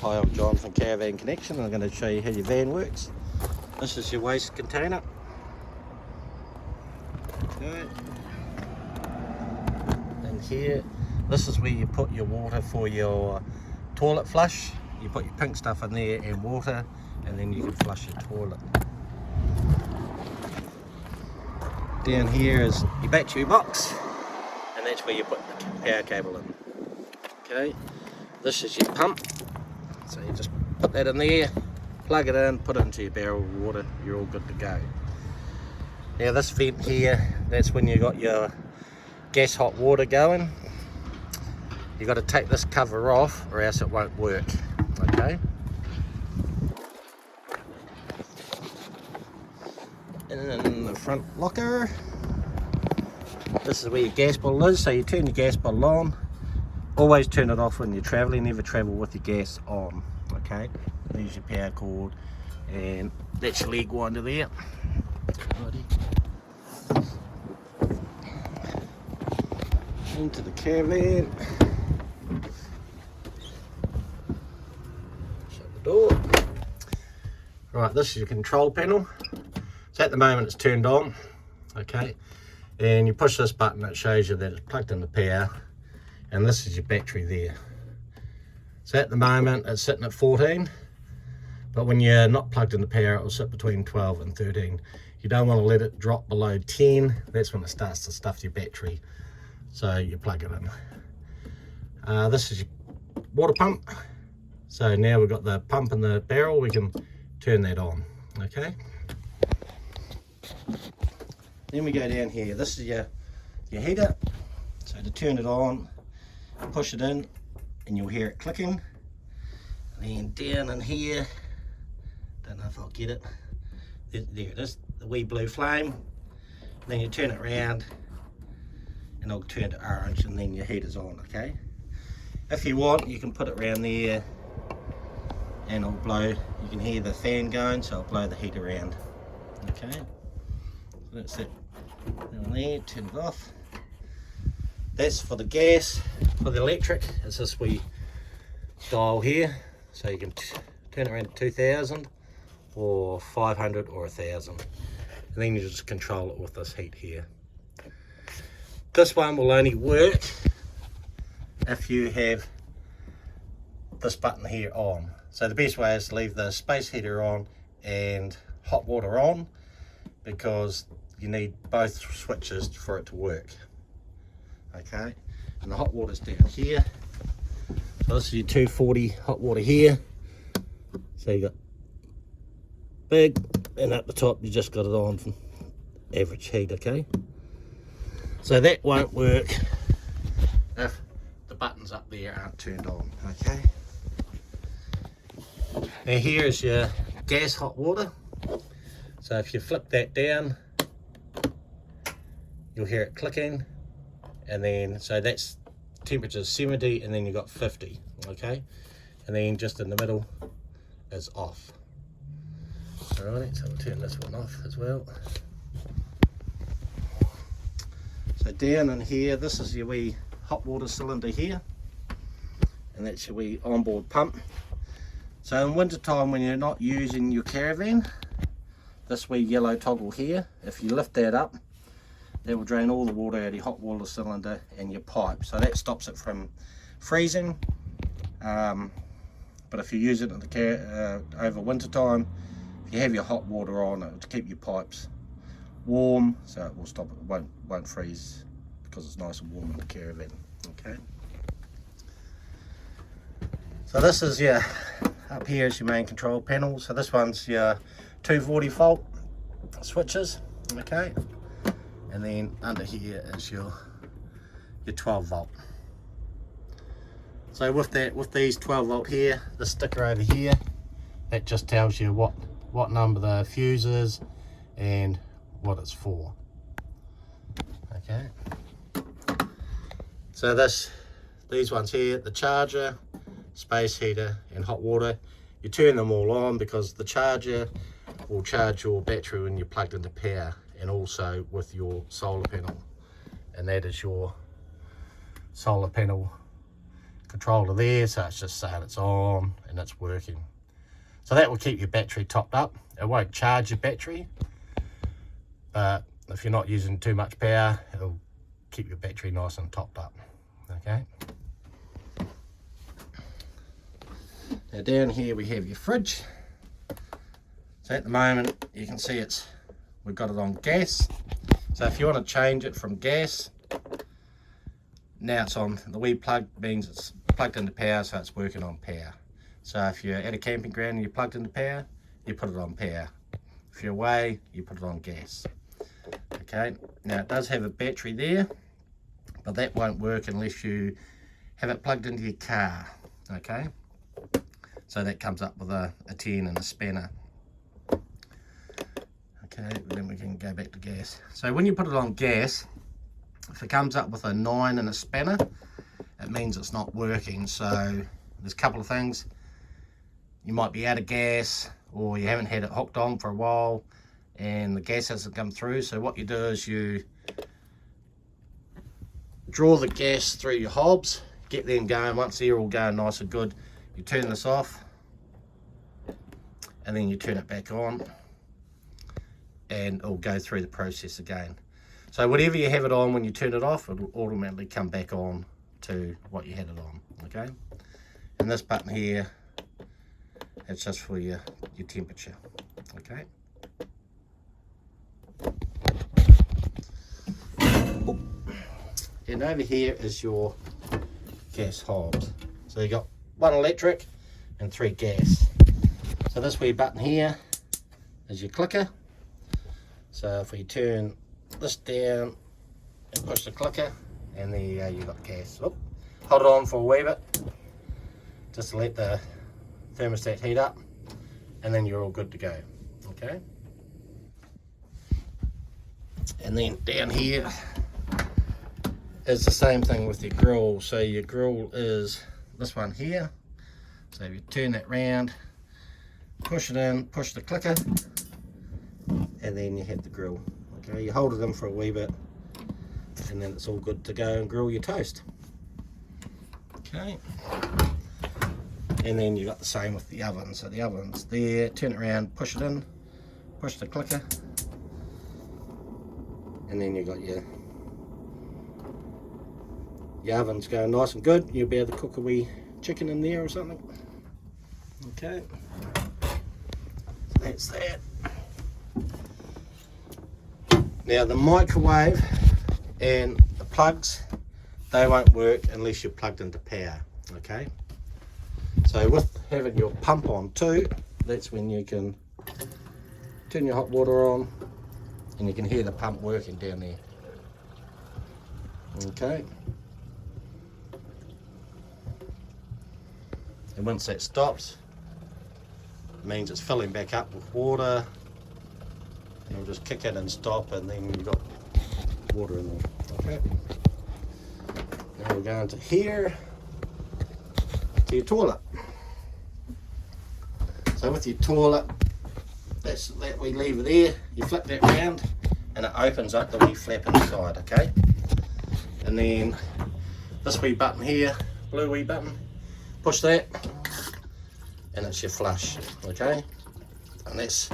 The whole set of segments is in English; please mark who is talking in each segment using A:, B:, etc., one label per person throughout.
A: Hi, I'm John from Caravan Connection. I'm going to show you how your van works. This is your waste container. Okay. And here, this is where you put your water for your toilet flush. You put your pink stuff in there and water, and then you can flush your toilet. Down here is your battery box, and that's where you put the power cable in. Okay, this is your pump. So you just put that in there, plug it in, put it into your barrel of water, you're all good to go. Now this vent here, that's when you got your gas hot water going. You got to take this cover off or else it won't work. Okay. And in the front locker, this is where your gas bottle is. So you turn your gas bottle on. Always turn it off when you're traveling, never travel with your gas on. Okay, there's your power cord, and that's your leg winder there. Into the caravan. Shut the door. Right, this is your control panel. So at the moment it's turned on. Okay, and you push this button, it shows you that it's plugged in the power. And this is your battery there. So at the moment it's sitting at 14, but when you're not plugged in the power, it will sit between 12 and 13. You don't want to let it drop below 10. That's when it starts to stuff your battery. So you plug it in. This is your water pump. So now we've got the pump in the barrel, we can turn that on. Okay. Then we go down here. This is your heater. So to turn it on, push it in and you'll hear it clicking. And then down in here, don't know if I'll get it, there it is, the wee blue flame. And then you turn it around and it'll turn to orange, and then your heater's on. Okay, if you want you can put it around there and it'll blow. You can hear the fan going, so it'll blow the heat around. Okay, so that's it down there. Turn it off. That's for the gas. For the electric, it's this wee dial here, so you can turn it around to 2000 or 500 or 1000, and then you just control it with this heat here. This one will only work if you have this button here on. So the best way is to leave the space heater on and hot water on, because you need both switches for it to work. Okay, and the hot water's down here. So this is your 240 hot water here. So you got big, and at the top you just got it on from average heat. Okay, so that won't work if the buttons up there aren't turned on. Okay, now here is your gas hot water. So if you flip that down, you'll hear it clicking. And then, so that's temperature 70, and then you got 50. Okay, and then just in the middle is off. All right, so we'll turn this one off as well. So down in here, this is your wee hot water cylinder here, and that's your wee onboard pump. So in winter time, when you're not using your caravan, this wee yellow toggle here, if you lift that up, that will drain all the water out of your hot water cylinder and your pipe, so that stops it from freezing. But if you use it in the over winter time, if you have your hot water on, it will keep your pipes warm, so it will stop it, won't freeze, because it's nice and warm in the caravan. Okay, so this is your, up here is your main control panel. So this one's your 240 volt switches. Okay, and then under here is your 12 volt. So with these 12 volt here, the sticker over here, that just tells you what number the fuse is and what it's for. Okay, so these ones here, the charger, space heater and hot water, you turn them all on because the charger will charge your battery when you're plugged into power, and also with your solar panel, and that is your solar panel controller there, so it's just saying it's on and it's working. So that will keep your battery topped up. It won't charge your battery, but if you're not using too much power, it'll keep your battery nice and topped up. Okay. Now down here we have your fridge. So at the moment you can see we've got it on gas. So if you want to change it from gas, now it's on the wee plug, means it's plugged into power, so it's working on power. So if you're at a camping ground and you're plugged into power, you put it on power. If you're away, you put it on gas. Okay, now it does have a battery there, but that won't work unless you have it plugged into your car. Okay, so that comes up with a 10 and a spanner. Okay, then we can go back to gas. So when you put it on gas, if it comes up with a 9 and a spanner, it means it's not working. So there's a couple of things. You might be out of gas, or you haven't had it hooked on for a while and the gas hasn't come through. So what you do is you draw the gas through your hobs, get them going. Once they're all going nice and good, you turn this off and then you turn it back on and it'll go through the process again. So whatever you have it on, when you turn it off, it'll automatically come back on to what you had it on. Okay, and this button here, it's just for your temperature. Okay. And over here is your gas hobs. So you got 1 electric and 3 gas. So this wee button here is your clicker. So if we turn this down and push the clicker, and there you go, you've got gas. Oh, hold it on for a wee bit, just to let the thermostat heat up, and then you're all good to go. Okay. And then down here is the same thing with your grill. So your grill is this one here. So if you turn that round, push it in, push the clicker, and then you hit the grill. Okay, you hold it in for a wee bit, and then it's all good to go and grill your toast. Okay, and then you got the same with the oven. So the oven's there, turn it around, push it in, push the clicker, and then you got your oven's going nice and good. You'll be able to cook a wee chicken in there or something. Okay, so that's that. Now the microwave and the plugs, they won't work unless you're plugged into power. Okay, so with having your pump on too, that's when you can turn your hot water on and you can hear the pump working down there. Okay, and once that stops, it means it's filling back up with water. You'll just kick it and stop, and then you've got water in there. Okay, now we're going to here, to your toilet. So with your toilet, that's that wee lever there, you flip that round and it opens up the wee flap inside. Okay, and then this wee button here, blue wee button, push that and it's your flush. Okay, and that's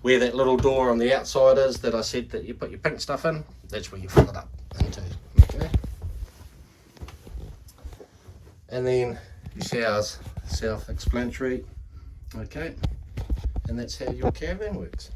A: where that little door on the outside is that I said that you put your pink stuff in. That's where you fill it up into. Okay, and then your shower's self-explanatory. Okay, and that's how your caravan works.